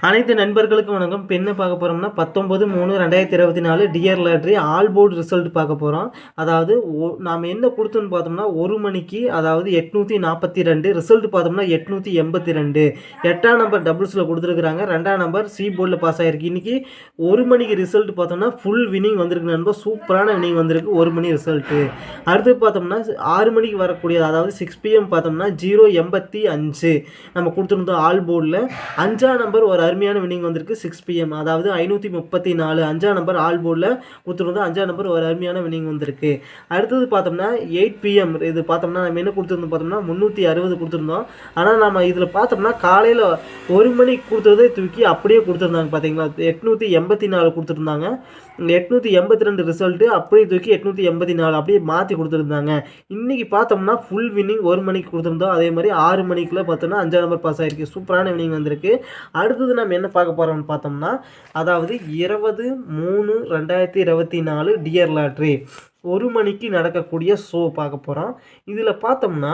அனைத்து நண்பர்களுக்கும் வணக்கம். இப்போ என்ன பார்க்க போகிறோம்னா 19/3/2024 dear lottery all board result பார்க்க போகிறோம். அதாவது நாம் என்ன கொடுத்தோன்னு பார்த்தோம்னா 1 மணிக்கு அதாவது 842 ரிசல்ட் பார்த்தோம்னா 882 8ஆம் நம்பர் டபுள்ஸில் கொடுத்துருக்குறாங்க. 2ஆம் நம்பர் சி போர்டில் பாஸ் ஆகிருக்கு. இன்றைக்கி 1 மணிக்கு ரிசல்ட் பார்த்தோம்னா ஃபுல் வினிங் வந்திருக்கு நண்பர். சூப்பரான வினிங் வந்திருக்கு 1 மணி ரிசல்ட்டு. அடுத்து பார்த்தோம்னா 6 மணிக்கு வரக்கூடியது அதாவது 6 PM பார்த்தோம்னா 085 நம்ம கொடுத்துருந்தோம் ஆல் போர்டில். 5ஆம் நம்பர் ஒரு அருமையான வினிங் வந்திருக்கு 6 PM அதாவது 534 5ஆம் நம்பர் ஆல் போர்டில் கொடுத்துருந்தோம். 5ஆம் நம்பர் ஒரு அருமையான வினிங் வந்திருக்கு. அடுத்தது பார்த்தோம்னா 8 PM இது பார்த்தோம்னா நம்ம என்ன கொடுத்துருந்தோம் பார்த்தோம்னா 360 கொடுத்துருந்தோம். ஆனால் நம்ம இதில் பார்த்தோம்னா காலையில் 1 மணிக்கு கொடுத்ததே தூக்கி அப்படியே கொடுத்துருந்தாங்க. பார்த்தீங்களா 884 கொடுத்துருந்தாங்க. 882 ரிசல்ட்டு அப்படியே தூக்கி 884 அப்படியே மாற்றி கொடுத்துருந்தாங்க. இன்றைக்கி பார்த்தோம்னா ஃபுல் வின்னிங் 1 மணிக்கு கொடுத்துருந்தோம். அதே மாதிரி 6 மணிக்குள்ளே பார்த்தோம்னா 5ஆம் நம்பர் பாஸ் ஆகிருக்கு. சூப்பரான வின்னிங் வந்திருக்கு. அடுத்தது நம்ம என்ன பார்க்க போகிறோம்னு பார்த்தோம்னா அதாவது 20/3/2024 டியர் லாட்ரி 1 மணிக்கு நடக்கக்கூடிய ஷோ பார்க்க போகிறோம். இதில் பார்த்தோம்னா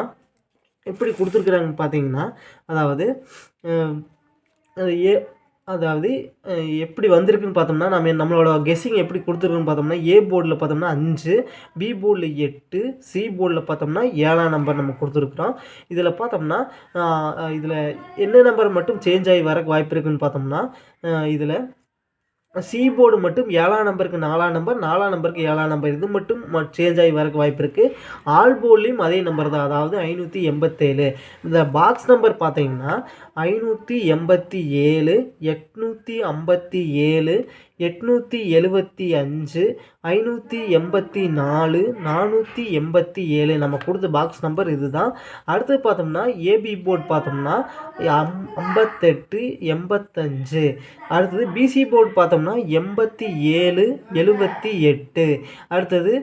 எப்படி கொடுத்துருக்குறாங்கன்னு பார்த்தீங்கன்னா அதாவது எப்படி வந்திருக்குன்னு பார்த்தோம்னா நம்மளோட கெஸ்ஸிங் எப்படி கொடுத்துருக்குன்னு பார்த்தோம்னா ஏ போர்டில் பார்த்தோம்னா 5, பி போர்டில் 8, சி போர்டில் பார்த்தோம்னா 7ஆம் நம்பர் நம்ம கொடுத்துருக்குறோம். இதில் பார்த்தோம்னா இதில் என்ன நம்பர் மட்டும் சேஞ்ச் ஆகி வர வாய்ப்பு இருக்குதுன்னு பார்த்தோம்னா இதில் சி போர்டு மட்டும் 7ஆம் நம்பருக்கு 4ஆம் நம்பர் 4ஆம் நம்பருக்கு 7ஆம் நம்பர் இது மட்டும் சேஞ்ச் ஆகி வரக்கு வாய்ப்பு இருக்குது. ஆல் போர்ட்லேயும் அதே நம்பர் தான் அதாவது 587. இந்த பாக்ஸ் நம்பர் பார்த்தீங்கன்னா 587 857 875 584 487 நம்ம கொடுத்த பாக்ஸ் நம்பர் இது தான். அடுத்து பார்த்தோம்னா ஏபி போர்டு பார்த்தோம்னா 58 85. அடுத்தது பிசி போர்டு பார்த்தோம்னா 87 78. அடுத்தது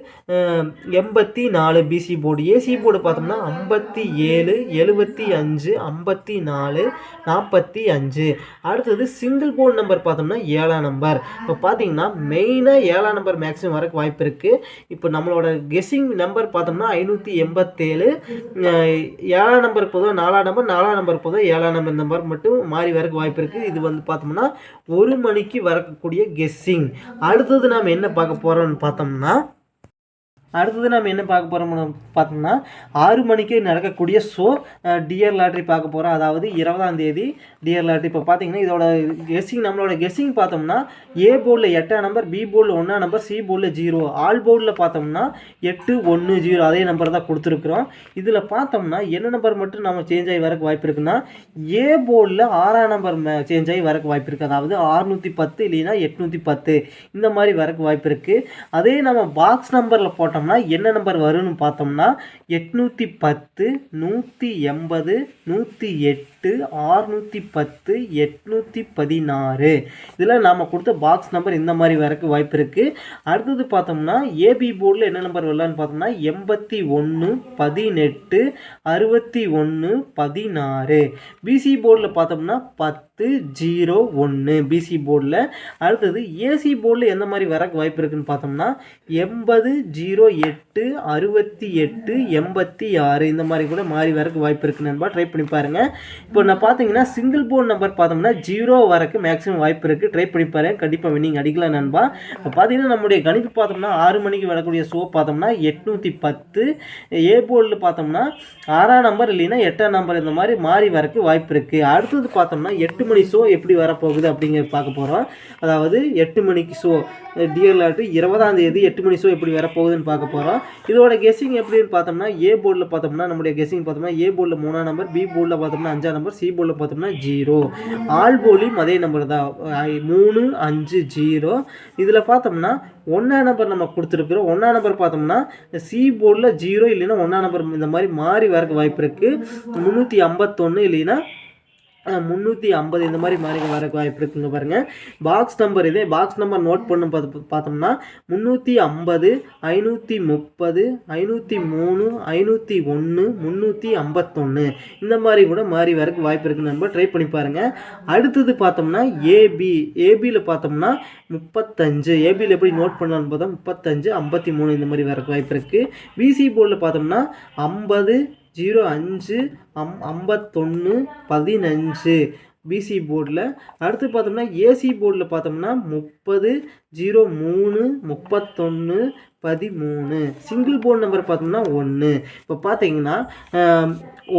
84 பிசி போர்டு. ஏசி போர்டு பார்த்தோம்னா 57 75 54 45. அடுத்தது சிங்கிள் போர்டு நம்பர் பார்த்தோம்னா 7ஆம் நம்பர். இப்போ பார்த்தீங்கன்னா மெயினாக 7ஆம் நம்பர் மேக்ஸிமம் வரக்கு வாய்ப்பு இருக்குது. இப்போ நம்மளோட கெஸ்ஸிங் நம்பர் பார்த்தோம்னா 587. 7ஆம் நம்பருக்கு போதும் 4ஆம் நம்பர் 4ஆம் நம்பருக்கு போதும் 7ஆம் நம்பர் இந்த மாதிரி மட்டும் மாறி வரக்கு வாய்ப்பு இருக்குது. இது வந்து பார்த்தோம்னா 1 மணிக்கு வரக்கூடிய கெஸ்ஸிங். அடுத்தது நாம் என்ன பார்க்க போகிறோம்னு பார்த்தோம்னா பார்த்தோம்னா 6 மணிக்கு நடக்கக்கூடிய ஷோ டியர் லாட்ரி பார்க்க போகிறோம். அதாவது 20ஆம் தேதி டியர் லாட்ரி. இப்போ பார்த்தீங்கன்னா இதோட கெஸ்ஸிங் நம்மளோட கெஸ்ஸிங் பார்த்தோம்னா ஏ போர்டில் 8ஆம் நம்பர், பி போர்டில் 1ஆம் நம்பர், சி போர்டில் 0, ஆல் போர்டில் பார்த்தோம்னா 810 அதே நம்பர் தான் கொடுத்துருக்குறோம். இதில் பார்த்தோம்னா என்ன நம்பர் மட்டும் நம்ம சேஞ்ச் ஆகி வரக்கு வாய்ப்பு இருக்குன்னா ஏ போர்டில் 6ஆம் நம்பர் சேஞ்ச் ஆகி வரக்கு வாய்ப்பு இருக்குது. அதாவது 610 இல்லைன்னா 810 இந்த மாதிரி வரக்கு வாய்ப்பு இருக்குது. அதே நம்ம பாக்ஸ் நம்பரில் போட்டோம் என்ன நம்பர் வரும்னு பார்த்தோம்னா 810 180 108 610 816. இதில் நாம் கொடுத்த பாக்ஸ் நம்பர் இந்த மாதிரி வரக்கு வாய்ப்பு இருக்குது. அடுத்தது பார்த்தோம்னா ஏபி போர்டில் என்ன நம்பர் வரலான்னு பார்த்தோம்னா 81 18 61 16. பிசி போர்டில் பார்த்தோம்னா 1001 பிசி போர்டில். அடுத்தது ஏசி போர்டில் எந்த மாதிரி வரக்கு வாய்ப்பு இருக்குன்னு பார்த்தோம்னா 80 08 68 86 இந்த மாதிரி கூட மாறி வரக்கு வாய்ப்பு இருக்குது நண்பா. ட்ரை பண்ணி பாருங்கள். இப்போ நான் பார்த்தீங்கன்னா சிங்கிள் போர்டு நம்பர் பார்த்தோம்னா 0 வரக்கு மேக்ஸிமம் வாய்ப்பு இருக்குது. ட்ரை பண்ணி பாருங்கள். கண்டிப்பாக வின்னிங் அடிக்கலாம் நண்பா. இப்போ பார்த்தீங்கன்னா நம்முடைய கணிப்பு பார்த்தோம்னா 6 மணிக்கு வரக்கூடிய ஷோ பார்த்தோம்னா 810. ஏ போர்டில் பார்த்தோம்னா 6ஆம் நம்பர் இல்லைன்னா 8ஆம் நம்பர் இந்த மாதிரி மாறி வரக்கு வாய்ப்பு இருக்குது. அடுத்தது பார்த்தோம்னா 8 மணி ஷோ எப்படி வரப்போகுது அப்படிங்கிறது பார்க்க போகிறோம். அதாவது 8 மணிக்கு ஷோ டியர் லாட்ரி 20ஆம் தேதி 8 மணி ஷோ எப்படி வரப்போகுதுன்னு பார்க்க போகிறோம். இதோட கெஸ்ஸிங் எப்படின்னு பார்த்தோம்னா ஏ போர்டில் பார்த்தோம்னா நம்முடைய கெஸ்ஸிங் பார்த்தோம்னா ஏ போர்டில் 3ஆம் நம்பர், பி போர்டில் பார்த்தோம்னா 5ஆம் நம்பர், சி போர்டில் பார்த்தோம்னா 0, ஆல் போர்டிலும் அதே நம்பர் தான் 3 5 0. இதில் பார்த்தோம்னா 1ஆம் நம்பர் நம்ம கொடுத்துருக்குறோம். 1ஆம் நம்பர் பார்த்தோம்னா சி போர்டில் 0 இல்லைன்னா 1ஆம் நம்பர் இந்த மாதிரி மாறி வரக்கு வாய்ப்பு இருக்குது. 351 இல்லைன்னா 350 இந்த மாதிரி மாறி வரக்கு வாய்ப்பு இருக்குங்க பாருங்கள். பாக்ஸ் நம்பர் இதே பாக்ஸ் நம்பர் நோட் பண்ண பார்த்தோம்னா 350 530 503 501 351 இந்த மாதிரி கூட மாறி வரக்கு வாய்ப்பு இருக்குன்னு நண்பர். ட்ரை பண்ணி பாருங்கள். அடுத்தது பார்த்தோம்னா ஏபியில் பார்த்தோம்னா 35 ஏபியில் எப்படி நோட் பண்ணலான்னு பார்த்தா 35 53 இந்த மாதிரி வரக்கு வாய்ப்பு இருக்குது. பிசி போர்டில் பார்த்தோம்னா 50 05 51 15 பிசி போர்டில். அடுத்து பார்த்தோம்னா ஏசி போர்டில் பார்த்தோம்னா 30/03 31 13. சிங்கிள் போர்டு நம்பர் பார்த்தோம்னா 1. இப்போ பார்த்தீங்கன்னா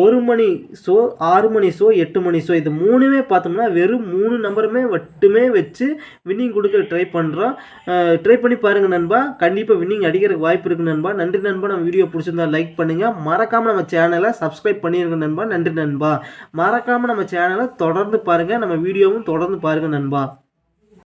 1 மணி ஷோ, 6 மணி ஷோ, 8 மணி ஷோ, இது மூணுமே பார்த்தோம்னா வெறும் 3 நம்பருமே மட்டுமே வச்சு வின்னிங் கொடுக்க ட்ரை பண்ணுறோம். ட்ரை பண்ணி பாருங்கள் நண்பா, கண்டிப்பாக வின்னிங் அடிக்கிறதுக்கு வாய்ப்பு இருக்குது நண்பா. நன்றி நண்பா. நம்ம வீடியோ பிடிச்சிருந்தா லைக் பண்ணுங்கள், மறக்காமல் நம்ம சேனலை சப்ஸ்கிரைப் பண்ணிடுங்க நண்பா. நன்றி நண்பா. மறக்காமல் நம்ம சேனலை தொடர்ந்து பாருங்கள், நம்ம வீடியோவும் தொடர்ந்து பாருங்கள் நண்பா.